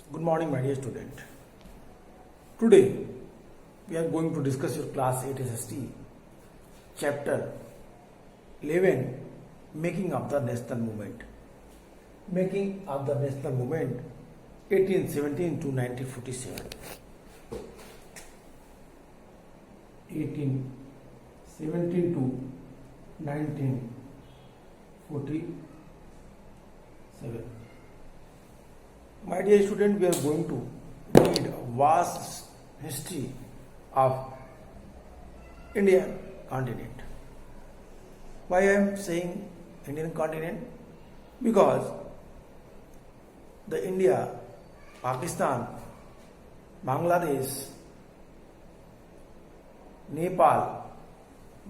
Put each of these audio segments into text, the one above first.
Good morning, my dear student. Today, we are going to discuss your class 8 SST, chapter 11, Making of the National Movement. Making of the National Movement, 1817 to 1947. 1817 to 1947. My dear student, we are going to read a vast history of Indian continent. Why I am saying Indian continent? Because the India, Pakistan, Bangladesh, Nepal,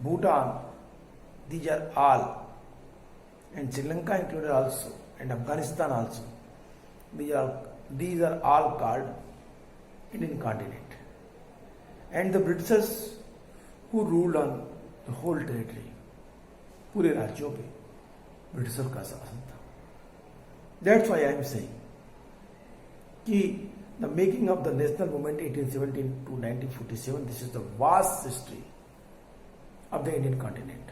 Bhutan, these are all, and Sri Lanka included also, and Afghanistan also. These are all called Indian continent. And the Britishers who ruled on the whole territory, पूरे राज्यों पे britisher का शासन था. That's why I am saying कि the making of the national movement 1817 to 1947, this is the vast history of the Indian continent.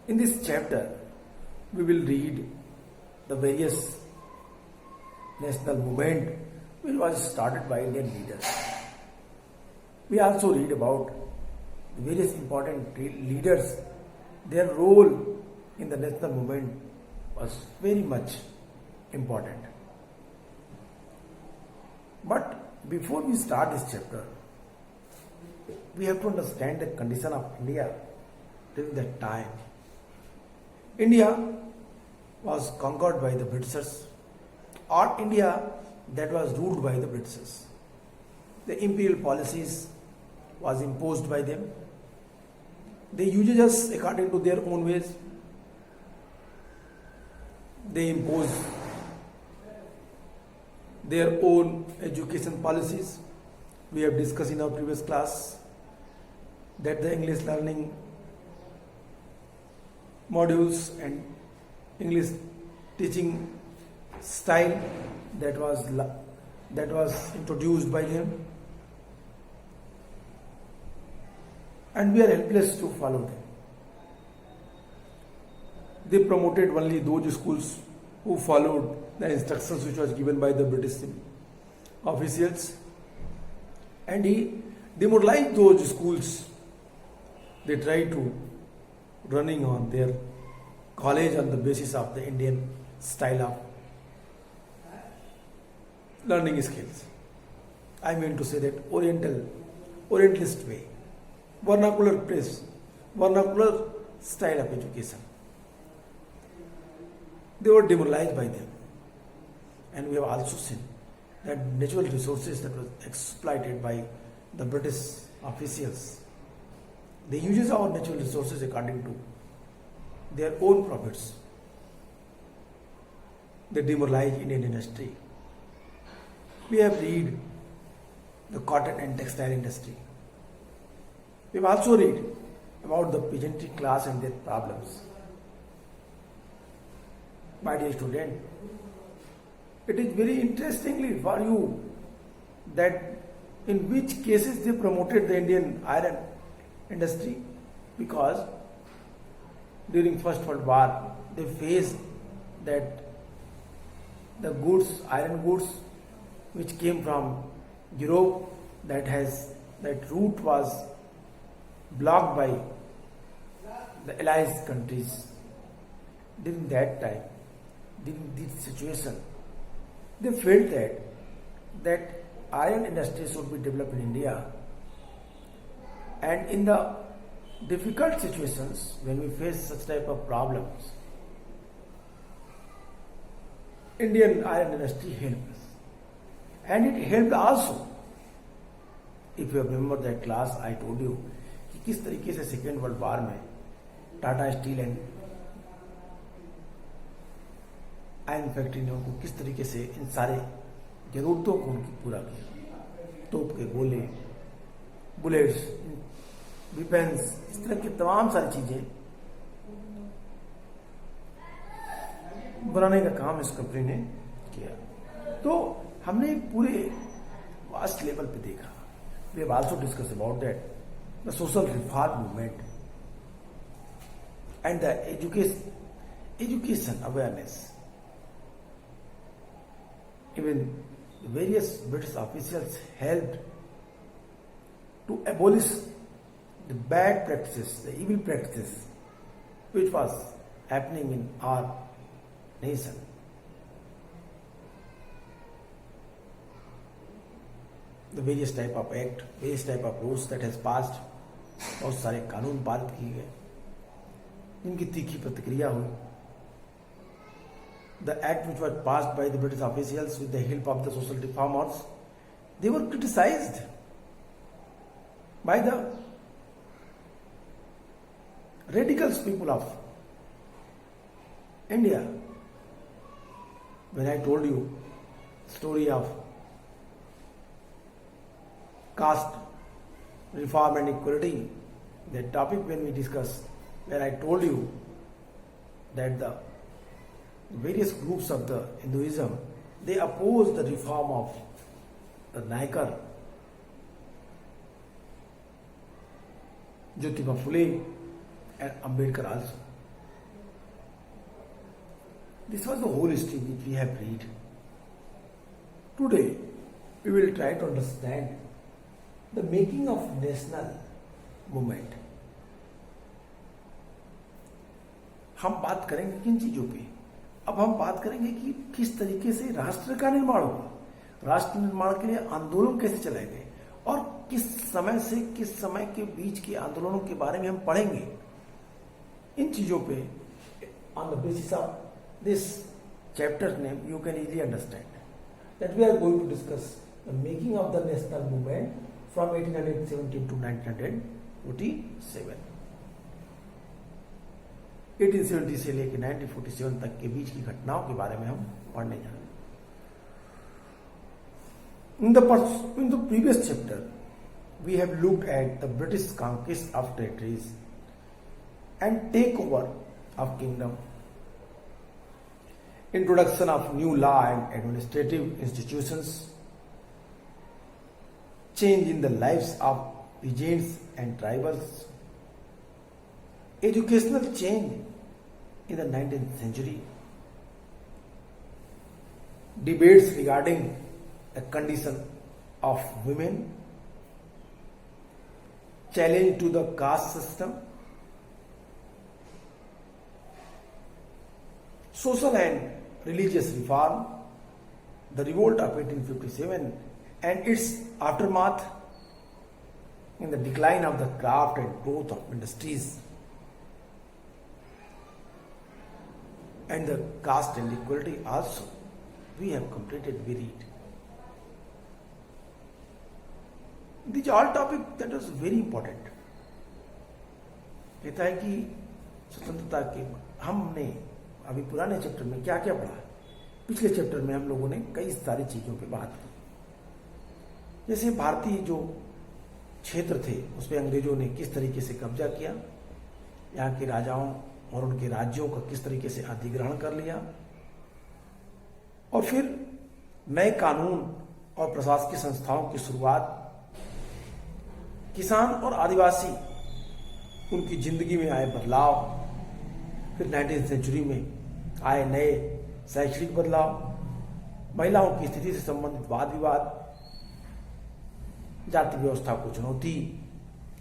In this chapter, we will read the various national movement which was started by Indian leaders. We also read about the various important leaders. Their role in the national movement was very much important. But before we start this chapter, we have to understand the condition of India during that time. India was conquered by the Britishers, or India that was ruled by the Britishers. The imperial policies was imposed by them. They used us according to their own ways. They imposed their own education policies. We have discussed in our previous class that the English learning modules and English teaching style that was introduced by them, and we are helpless to follow them. They promoted only those schools who followed the instructions which was given by the British officials, and he demoralized those schools. They tried to running on their college on the basis of the Indian style of learning skills. I mean to say that Orientalist way, vernacular style of education. They were demoralized by them. And we have also seen that natural resources that were exploited by the British officials. They use our natural resources according to their own profits. They demoralize Indian industry. We have read the cotton and textile industry. We have also read about the peasantry class and their problems. My dear student, it is very interestingly for you that in which cases they promoted the Indian iron industry, because during First World War they faced that the iron goods which came from Europe, that route was blocked by the Allied countries. During that time, during this situation, they felt that iron industry should be developed in India. And in the difficult situations, when we face such type of problems, Indian iron industry helped us. And it helped also. If you remember that class, I told you कि किस तरीके से second world war में Tata steel and iron factory ने उनको किस तरीके से इन सारे जरूरतों को उनकी पूरा किया. तोप के गोले, बुलेट्स, वेपन्स, इस तरह की तमाम सारी चीजें बनाने का काम इस कंपनी ने किया. तो हमने पूरे वास्ट लेवल पे देखा. We have also discuss about that the social reform movement and the education awareness. Even various British officials helped to abolish the bad practices, the evil practices which was happening in our nation. The various type of act, various type of rules that has passed, बहुत सारे कानून पारित किए गए जिनकी तीखी प्रतिक्रिया हुई. The act which was passed by the British officials with the help of the social reformers, they were criticized by the radicals people of India. When I told you story of caste reform and equality, that topic when we discussed, where I told you that the various groups of the Hinduism, they oppose the reform of the Naikar, Jyotiba Phule and Ambedkar also. This was the whole history which we have read. Today, we will try to understand the making of national movement. हम बात करेंगे किन चीजों पे. अब हम बात करेंगे कि किस तरीके से राष्ट्र का निर्माण हुआ, राष्ट्र निर्माण के लिए आंदोलन कैसे चलाए गए और किस समय से किस समय के बीच के आंदोलनों के बारे में हम पढ़ेंगे. इन चीजों पे on the basis of this chapter name you can easily understand that we are going to discuss the making of the national movement from 1817 to 1947. 1870 से लेकर 1947 तक के बीच की घटनाओं के बारे में हम पढ़ने जा रहे हैं. In the previous chapter, we have looked at the British conquest of territories and takeover of kingdom, introduction of new law and administrative institutions, change in the lives of peasants and tribals, educational change in the 19th century, debates regarding the condition of women, challenge to the caste system, social and religious reform, the revolt of 1857 and its aftermath in the decline of the craft and growth of industries, and the caste and equality also we have completed, we read. These are all topics that is very important. कहता है कि स्वतंत्रता के हमने अभी पुराने chapter में क्या क्या पढ़ा. पिछले चैप्टर में हम लोगों ने कई सारी चीजों पे बात की. जैसे भारतीय जो क्षेत्र थे उस पर अंग्रेजों ने किस तरीके से कब्जा किया, यहाँ के राजाओं और उनके राज्यों का किस तरीके से अधिग्रहण कर लिया, और फिर नए कानून और प्रशासकीय संस्थाओं की शुरुआत, किसान और आदिवासी उनकी जिंदगी में आए बदलाव, फिर 19th सेंचुरी में आए नए शैक्षणिक बदलाव, महिलाओं की स्थिति से संबंधित वाद विवाद, जाति व्यवस्था को चुनौती,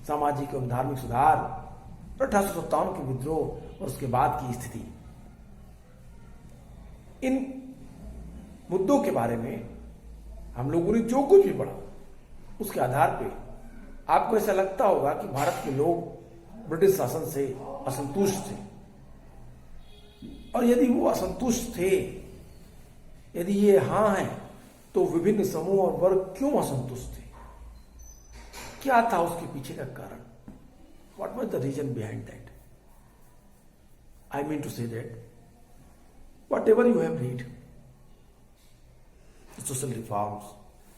सामाजिक एवं धार्मिक सुधार, 1857 के विद्रोह और उसके बाद की स्थिति. इन मुद्दों के बारे में हम लोगों ने जो कुछ भी पढ़ा उसके आधार पे आपको ऐसा लगता होगा कि भारत के लोग ब्रिटिश शासन से असंतुष्ट थे, और यदि वो असंतुष्ट थे, यदि ये हाँ है, तो विभिन्न समूह और वर्ग क्यों असंतुष्ट थे, क्या था उसके पीछे का कारण, what was the reason behind that? I mean to say that whatever you have read, social reforms,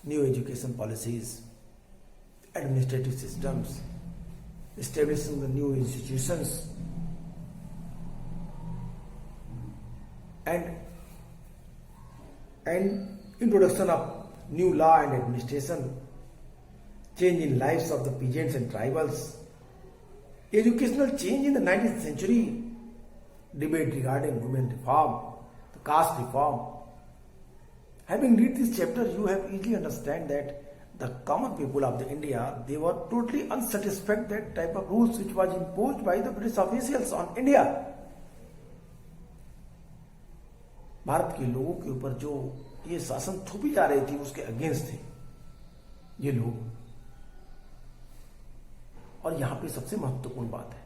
new education policies, administrative systems, establishing the new institutions, and introduction of new law and administration, change in lives of the peasants and tribals, educational change in the 19th century, debate regarding women reform, the caste reform. Having read this chapter, you have easily understand that the common people of the India, they were totally unsatisfied that type of rules which was imposed by the British officials on India. Bharat के लोगों के ऊपर जो ये शासन थोपी जा रही थी उसके अगेंस्ट थे ये लोग। और यहां पे सबसे महत्वपूर्ण बात है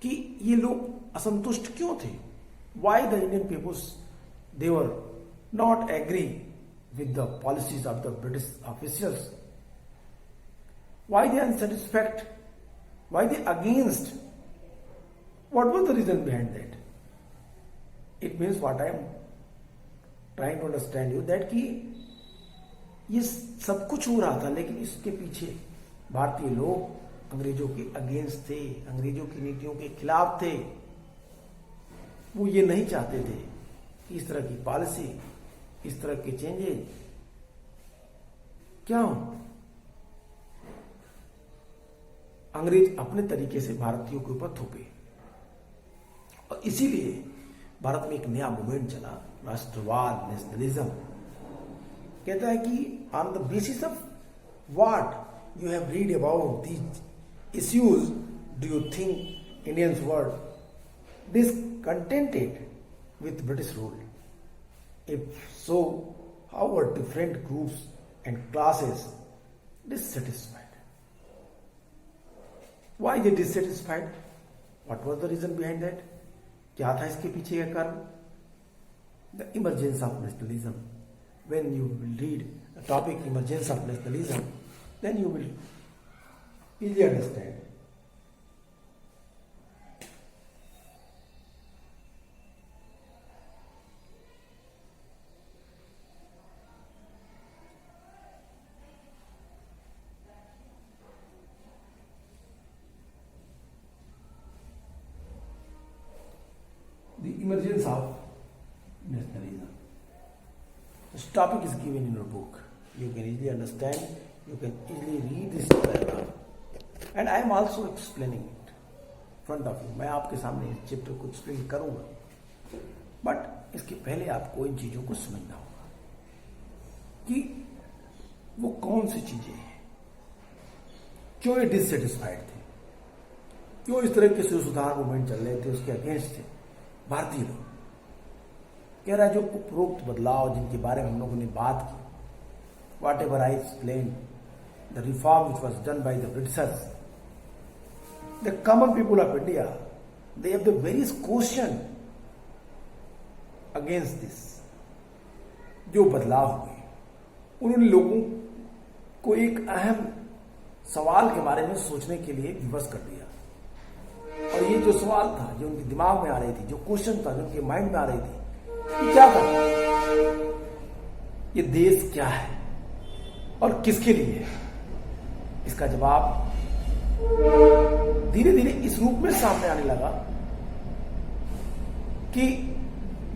कि ये लोग असंतुष्ट क्यों थे? Why the Indian peoples they were not agree with the policies of the British officials? Why they unsatisfied? Why they against? What was the reason behind that? It means what I am trying to understand you that कि ये सब कुछ हो रहा था लेकिन इसके पीछे भारतीय लोग अंग्रेजों के अगेंस्ट थे, अंग्रेजों की नीतियों के खिलाफ थे। वो ये नहीं चाहते थे कि इस तरह की पॉलिसी, इस तरह के चेंजेस क्या हो। अंग्रेज अपने तरीके से भारतीयों के ऊपर थोपे और इसीलिए भारत में एक नया मूवमेंट चला, राष्ट्रवाद, नेशनलिज्म। कहता है कि on the basis of what you have read about these issues do you think Indians were discontented with British rule? If so, how were different groups and classes dissatisfied? Why they dissatisfied? What was the reason behind that? क्या था इसके पीछे का कारण? The emergence of nationalism. When you will read the topic emergence of nationalism, then you will easily understand. The emergence of nationalism. This topic is given in your book. You can easily understand, you can easily read this paragraph. And I am also explaining it in front of you. मैं आपके सामने इस chapter को explain करूंगा, but इसके पहले आपको इन चीजों को समझना होगा कि वो कौन सी चीजें हैं, क्यों ये डिससेटिस्फाइड थे, क्यों इस तरह के सुधार मूवमेंट चल रहे थे, उसके अगेंस्ट थे भारतीय लोग। कह रहा है जो उपरोक्त बदलाव जिनके बारे में हम लोगों ने बात की, what ever I explain the reform which was done by the Britishers, the common people of India, they have the various question against this. जो बदलाव हुए उन्होंने लोगों को एक अहम सवाल के बारे में सोचने के लिए विवश कर दिया। और ये जो सवाल था, जो उनके दिमाग में आ रही थी, जो क्वेश्चन था, जो उनके माइंड में आ रही थी, ये क्या था? ये देश क्या है और किसके लिए है? इसका जवाब धीरे धीरे इस रूप में सामने आने लगा कि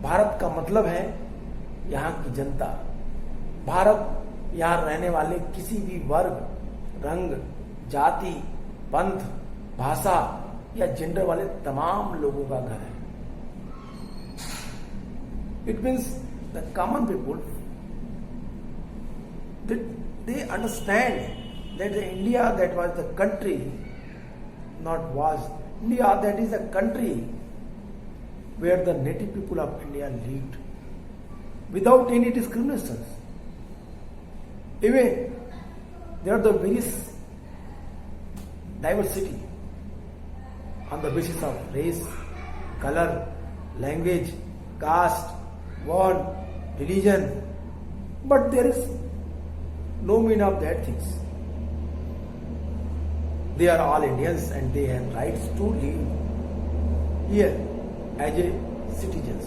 भारत का मतलब है यहां की जनता, भारत यहां रहने वाले किसी भी वर्ग, रंग, जाति, पंथ, भाषा या जेंडर वाले तमाम लोगों का घर है। It means the common people they understand that the India that was the country, not was, India that is a country where the native people of India lived without any discrimination. Even there are the various diversity on the basis of race, color, language, caste, word, religion, but there is no meaning of that things. They are all Indians and they have rights to live here as a citizens.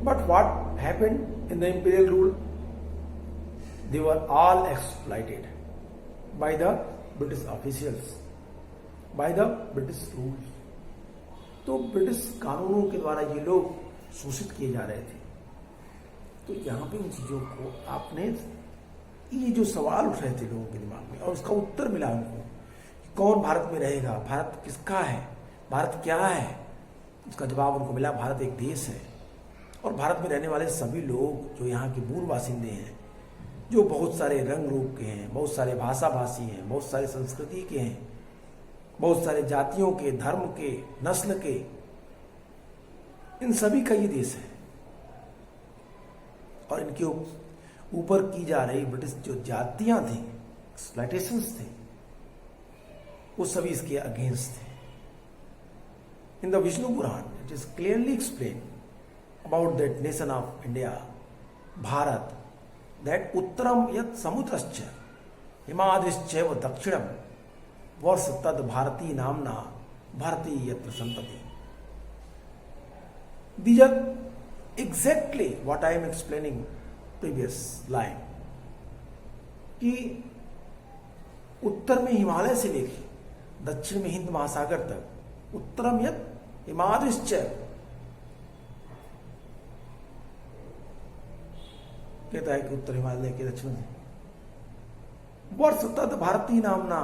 But what happened in the imperial rule? They were all exploited by the British officials, by the British rules. तो British कानूनों के द्वारा ये लोग शोषित किए जा रहे थे। तो यहाँ पे उन चीजों को आपने, ये जो सवाल उठ रहे थे लोगों के दिमाग में और उसका उत्तर मिला उनको, कौन भारत में रहेगा, भारत किसका है, भारत क्या है, उसका जवाब उनको मिला, भारत एक देश है। और भारत में रहने वाले सभी लोग जो यहाँ के मूल बासिंदे हैं, जो बहुत सारे रंग रूप के हैं, बहुत सारे भाषा भाषी हैं, बहुत सारे संस्कृति के हैं, बहुत सारे जातियों के, धर्म के, नस्ल के, इन सभी का ये देश है। और इनके ऊपर की जा रही ब्रिटिश जो जातियां थी, एक्सप्लॉयटेशंस थे, वो सभी इसके अगेंस्ट थे। In the Vishnu Purana it is clearly explain about that nation of India, Bharat, that उत्तरम यत् समुद्रश्च हिमाद्रिश्चैव दक्षिणम वर्ष तद भारती नामना भारती यत्र संतति। These are exactly what I am explaining previous line, कि उत्तर में हिमालय से लेकर दक्षिण में हिंद महासागर तक, उत्तरम यत् हिमाद्रिश्च, कहता है कि उत्तर हिमालय के दक्षिण में वर्ष तद भारती नामना,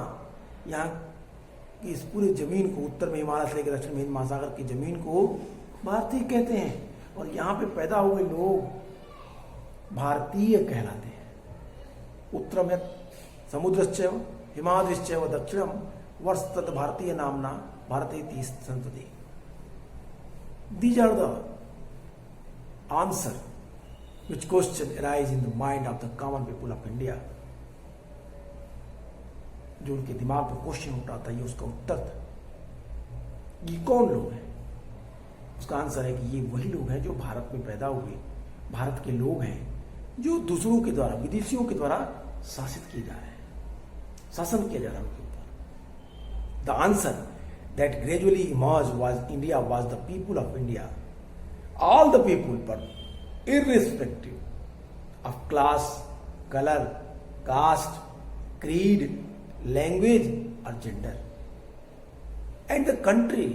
यहाँ की इस पूरे जमीन को, उत्तर में हिमालय से लेकर दक्षिण में हिंद महासागर की जमीन को भारतीय कहते हैं। और यहाँ पे पैदा हुए लोग भारतीय कहलाते हैं। उत्तरम यत् समुद्रश्चैव हिमाद्रिश्चैव दक्षिणम वर्ष तद भारतीय नामना भारतीय संतति। These are the answer which question arise in the mind of the common people of India। जो उनके दिमाग में क्वेश्चन उठाता है, ये उसका उत्तर था। ये कौन लोग हैं? उसका आंसर है कि ये वही लोग हैं जो भारत में पैदा हुए, भारत के लोग हैं, जो दूसरों के द्वारा, विदेशियों के द्वारा शासित किए जा रहे हैं, शासन किया जा रहा है उनके ऊपर। The answer that gradually emerge was India was the people of India, all the people, but irrespective of class, colour, caste, creed, language or gender, and the country,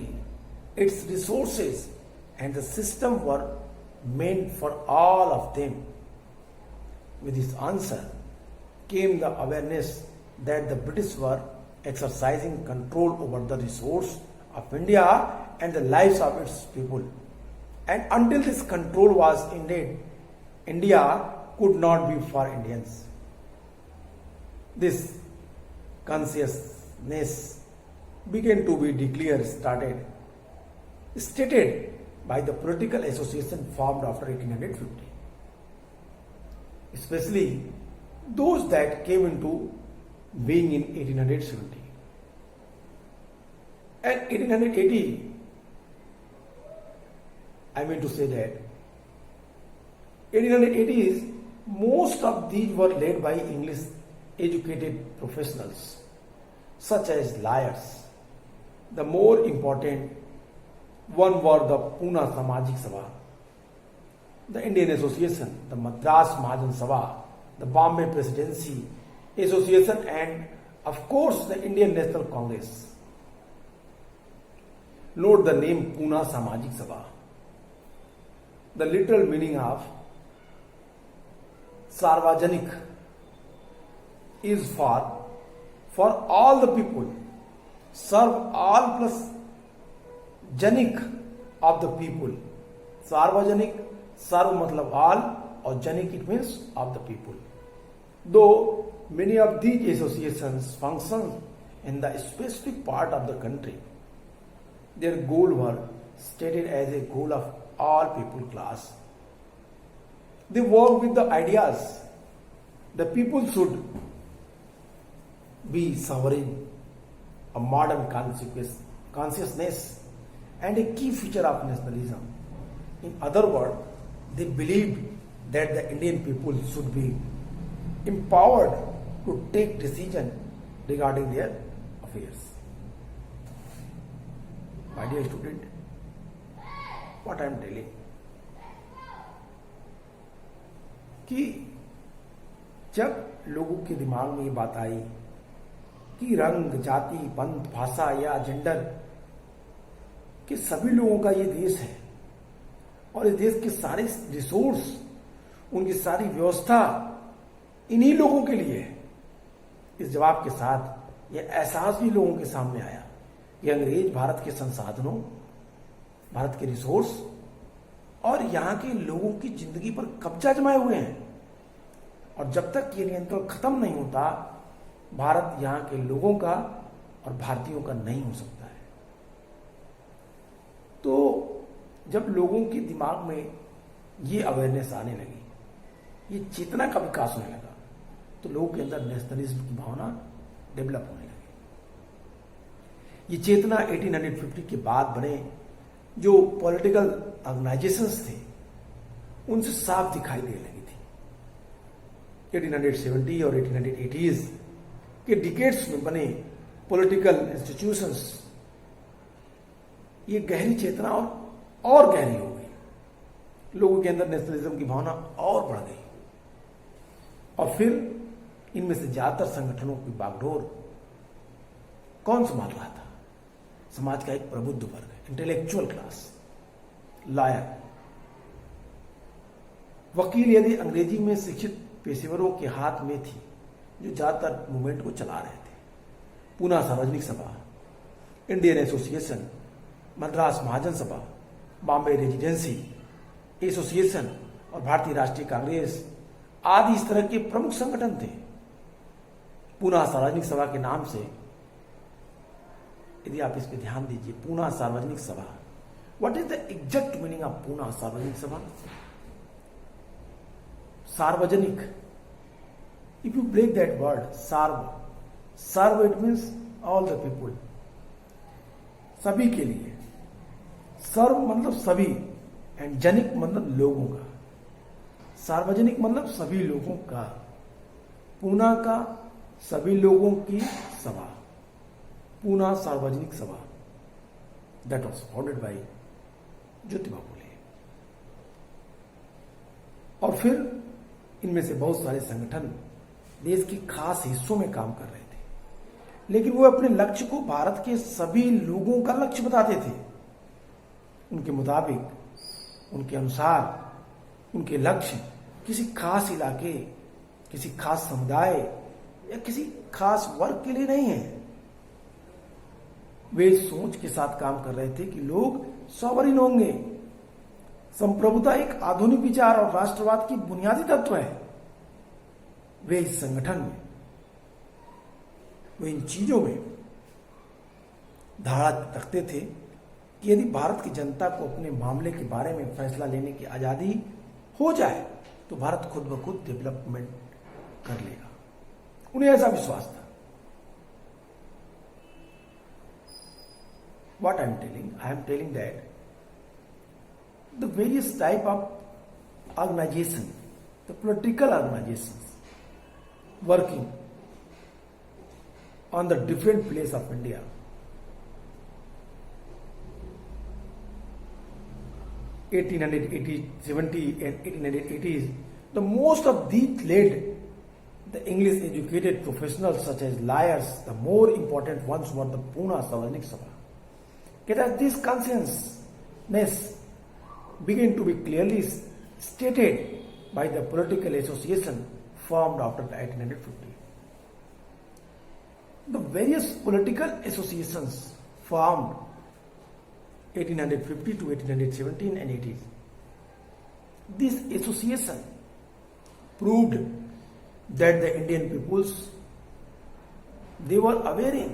its resources and the system were meant for all of them. With this answer came the awareness that the British were exercising control over the resource of India and the lives of its people, and until this control was ended, India could not be for Indians. This consciousness began to be stated by the political association formed after 1850, especially those that came into being in 1870. And 1880, I mean to say that 1880s, most of these were led by English educated professionals such as lawyers. The more important one were the Pune Samajik Sabha, the Indian Association, the Madras Mahajan Sabha, the Bombay Presidency Association, and of course the Indian National Congress. Note the name Pune Samajik Sabha. The literal meaning of Sarvajanik is for all the people, serve all plus janik of the people. Sarvajanik, sarv matlab all, or janik it means of the people. Though many of these associations function in the specific part of the country, their goal were stated as a goal of all people class. They work with the ideas the people should be sovereign, a modern consciousness, and a key feature of nationalism. In other words, they believed that the Indian people should be empowered to take decisions regarding their affairs. My dear student, what I am telling, कि जब लोगों के दिमाग में ये बात आई कि रंग, जाति, पंथ, भाषा या जेंडर के सभी लोगों का ये देश है और इस देश के सारे रिसोर्स उनकी सारी व्यवस्था इन्हीं लोगों के लिए है। इस जवाब के साथ यह एहसास भी लोगों के सामने आया कि अंग्रेज भारत के संसाधनों, भारत के रिसोर्स और यहां के लोगों की जिंदगी पर कब्जा जमाए हुए हैं, और जब तक ये नियंत्रण खत्म नहीं होता, भारत यहां के लोगों का और भारतीयों का नहीं हो सकता है। तो जब लोगों के दिमाग में ये अवेयरनेस आने लगी, ये चेतना का विकास होने लगा, तो लोगों के अंदर नेशनलिज्म की भावना डेवलप होने लगी। ये चेतना 1850 के बाद बने जो पॉलिटिकल ऑर्गेनाइजेशंस थे, उनसे साफ दिखाई देने लगी थी। 1870 और 1880s के डिकेड्स में बने पॉलिटिकल इंस्टीट्यूशंस, ये गहरी चेतना और गहरी हो गई, लोगों के अंदर नेशनलिज्म की भावना और बढ़ गई, और फिर इनमें से ज्यादातर संगठनों की बागडोर कौन संभाल रहा था? समाज का एक प्रबुद्ध वर्ग, इंटेलेक्चुअल क्लास, लॉयर, वकील यदि अंग्रेजी में शिक्षित पेशेवरों के हाथ में थी, जो ज्यादातर मूवमेंट को चला रहे थे। पूना सार्वजनिक सभा, इंडियन एसोसिएशन, मद्रास महाजन सभा, बॉम्बे रेजिडेंसी एसोसिएशन और भारतीय राष्ट्रीय कांग्रेस आदि इस तरह के प्रमुख संगठन थे। पूना सार्वजनिक सभा के नाम से, यदि आप इस पर ध्यान दीजिए, Poona Sarvajanik Sabha, what is the exact meaning of Poona Sarvajanik Sabha? सार्वजनिक, if you break that word, सर्व it means all the people, सभी के लिए। सर्व मतलब सभी, एंड जनिक मतलब लोगों का। सार्वजनिक मतलब सभी लोगों का, पूना का सभी लोगों की सभा, Poona Sarvajanik Sabha, that was founded by Jyotiba Phule. और फिर इनमें से बहुत सारे संगठन देश के खास हिस्सों में काम कर रहे थे, लेकिन वो अपने लक्ष्य को भारत के सभी लोगों का लक्ष्य बताते थे। उनके मुताबिक, उनके अनुसार, उनके लक्ष्य किसी खास इलाके, किसी खास समुदाय या किसी खास वर्ग के लिए नहीं है। वे इस सोच के साथ काम कर रहे थे कि लोग सॉवरिन होंगे। संप्रभुता एक आधुनिक विचार और राष्ट्रवाद की बुनियादी तत्व है। वे इस संगठन में, वे इन चीजों में धारणा रखते थे कि यदि भारत की जनता को अपने मामले के बारे में फैसला लेने की आजादी हो जाए, तो भारत खुद ब खुद डेवलपमेंट कर लेगा। उन्हें ऐसा विश्वास था। What I am telling that the various type of organization, the political organizations working on the different place of India, (1870 and 1880s), the most of these led the English educated professionals such as lawyers. The more important ones were the Pune Savarnik Sabha. That this consciousness began to be clearly stated by the political association formed after 1850. The various political associations formed 1850 to 1817 and 80s. This association proved that the Indian peoples, they were aware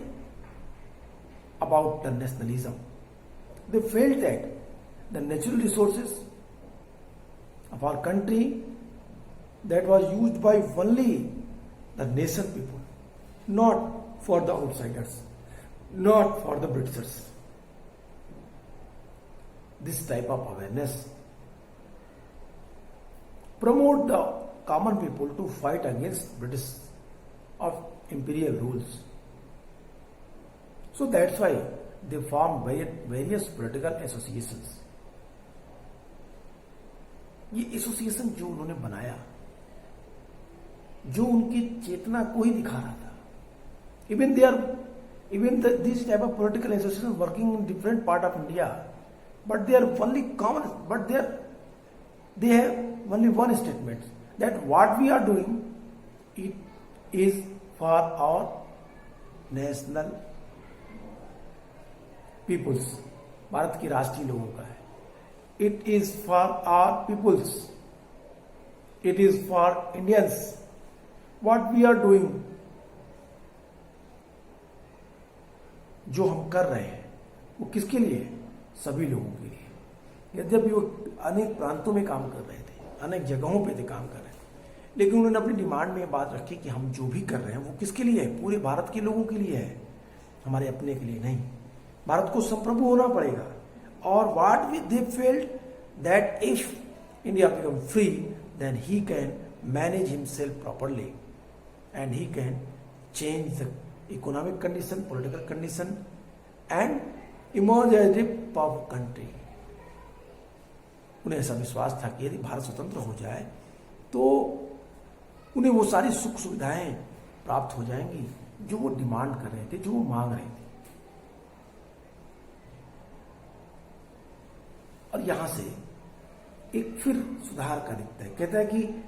about the nationalism. They felt that the natural resources of our country that was used by only the nation people, not for the outsiders, not for the Britishers. This type of awareness promote the common people to fight against British of imperial rules. So that's why they formed various political associations. ये association जो उन्होंने बनाया, जो उनकी चेतना को ही दिखा रहा था, these type of political associations working in different part of India, but they are only common, but they have only one statement that what we are doing, it is for our national peoples, Bharat की राष्ट्रीय लोगों का है. It is for our peoples, it is for Indians. What we are doing, जो हम कर रहे हैं वो किसके लिए? सभी लोगों के लिए. यद्यपि वो अनेक प्रांतों में काम कर रहे थे, अनेक जगहों पे थे काम कर रहे थे, लेकिन उन्होंने अपनी डिमांड में बात रखी कि हम जो भी कर रहे हैं वो किसके लिए है? पूरे भारत के लोगों के लिए है, हमारे अपने के लिए नहीं. भारत को संप्रभु होना पड़ेगा. और what we they felt that if India become free then he can manage himself properly and he can change the economic condition, political condition and emerge as a powerful country. उन्हें ऐसा विश्वास था कि यदि भारत स्वतंत्र हो जाए तो उन्हें वो सारी सुख सुविधाएं प्राप्त हो जाएंगी जो वो डिमांड कर रहे थे, जो वो मांग रहे थे. और यहां से एक फिर सुधार का दिखता है. कहता है कि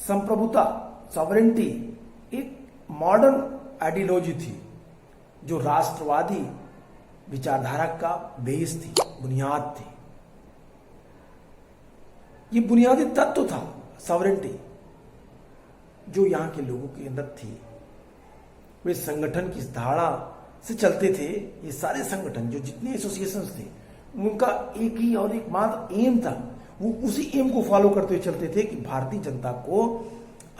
संप्रभुता, सॉवरेंटी एक मॉडर्न आइडियोलॉजी थी जो राष्ट्रवादी विचारधारा का बेस थी, बुनियाद थी. ये बुनियादी तत्व था सॉवरेंटी जो यहां के लोगों के अंदर थी. वे संगठन की धारणा से चलते थे. ये सारे संगठन जो जितने एसोसिएशंस थे उनका एक ही और एक मात्र एम था. वो उसी एम को फॉलो करते हुए चलते थे कि भारतीय जनता को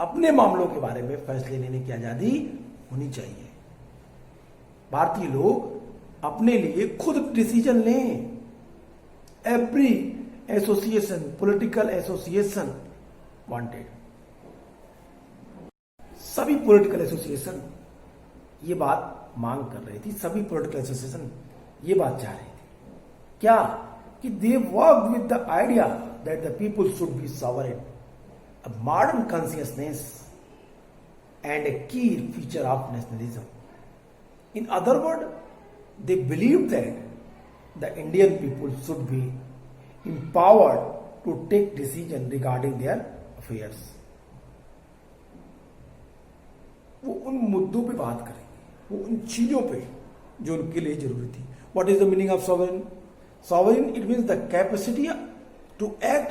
अपने मामलों के बारे में फैसले लेने की आजादी होनी चाहिए. भारतीय लोग अपने लिए खुद डिसीजन लें. Every association, political association wanted. सभी पॉलिटिकल एसोसिएशन ये बात मांग कर रही थी. सभी पॉलिटिकल एसोसिएशन ये बात चाह रही थी. क्या? कि they work with the idea that the people should be sovereign, a modern consciousness and a key feature of nationalism. In other word, they believed that the Indian people should be empowered to take decision regarding their affairs. वो उन मुद्दों पे बात करेंगे, वो उन चीजों पे जो उनके लिए जरूरी थी. What is the meaning of sovereign? Sovereign, it means the capacity to act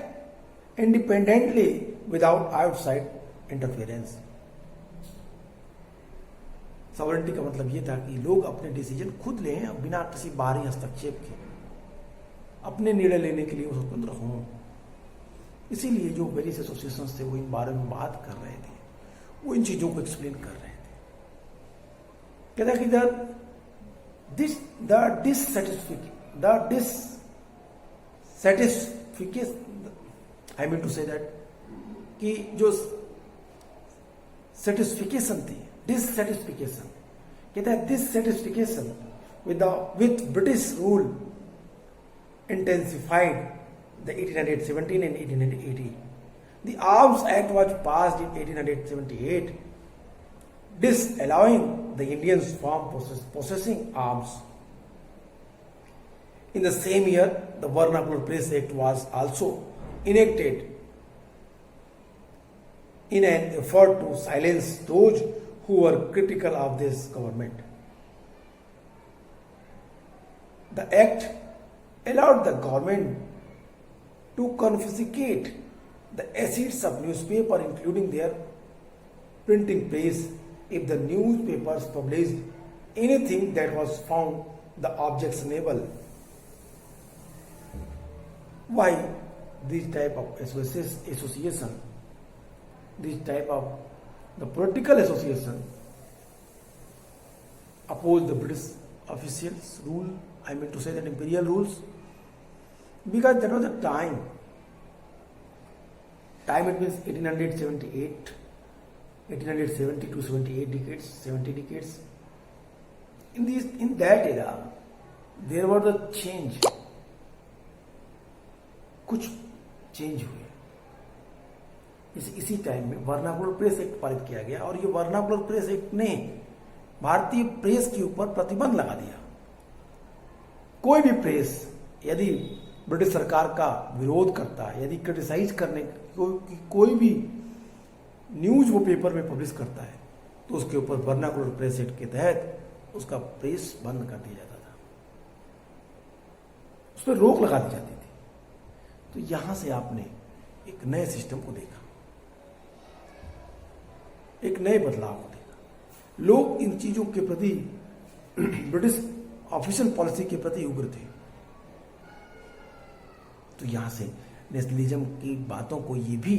independently without outside interference. Sovereignty का मतलब यह था कि लोग अपने डिसीजन खुद लें बिना किसी बाहरी हस्तक्षेप के, अपने निर्णय लेने के लिए वो स्वतंत्र हों. इसीलिए जो वेरियस एसोसिएशंस थे वो इन बारे में बात कर रहे थे, वो इन चीजों को एक्सप्लेन कर रहे थे. कहता कि I mean to say that कि जो सेटिस्फिकेशन थी, dissatisfaction. कहता है dissatisfaction with British rule intensified the 1817 and 1880. The Arms Act was passed in 1878, disallowing the Indians from possessing arms. In the same year, the Vernacular Press Act was also enacted in an effort to silence those who were critical of this government. The act allowed the government to confiscate the assets of newspaper, including their printing press, if the newspapers published anything that was found the objectionable. Why this type of association, this type of the political association opposed the British officials rule, I mean to say that imperial rules, because that was a time it means 1878, 1870 to 78 decades, 70 decades. In that era, there was a change, कुछ change हुए. इसी time में vernacular press act पारित किया गया और ये vernacular press act ने भारतीय प्रेस के ऊपर प्रतिबंध लगा दिया. कोई भी प्रेस यदि ब्रिटिश सरकार का विरोध करता है, यदि क्रिटिसाइज करने की कोई भी न्यूज वो पेपर में पब्लिश करता है, तो उसके ऊपर वर्नाकुलर प्रेस एक्ट के तहत उसका प्रेस बंद कर दिया जाता था, उस पर रोक लगा दी जाती थी। तो यहां से आपने एक नए सिस्टम को देखा, एक नए बदलाव को देखा। लोग इन चीजों के प्रति, ब्रिटिश ऑफिशियल पॉलिसी के प्रति उग्र थे। तो यहां से नेशनलिज्म की बातों को ये भी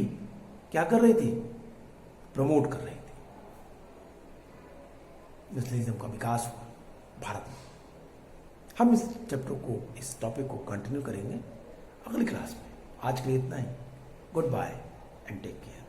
क्या कर रही थी, प्रमोट कर रही थी। नेशनलिज्म का विकास हुआ भारत में। हम इस चैप्टर को, इस टॉपिक को कंटिन्यू करेंगे अगली क्लास में। आज के लिए इतना ही। Goodbye and take care.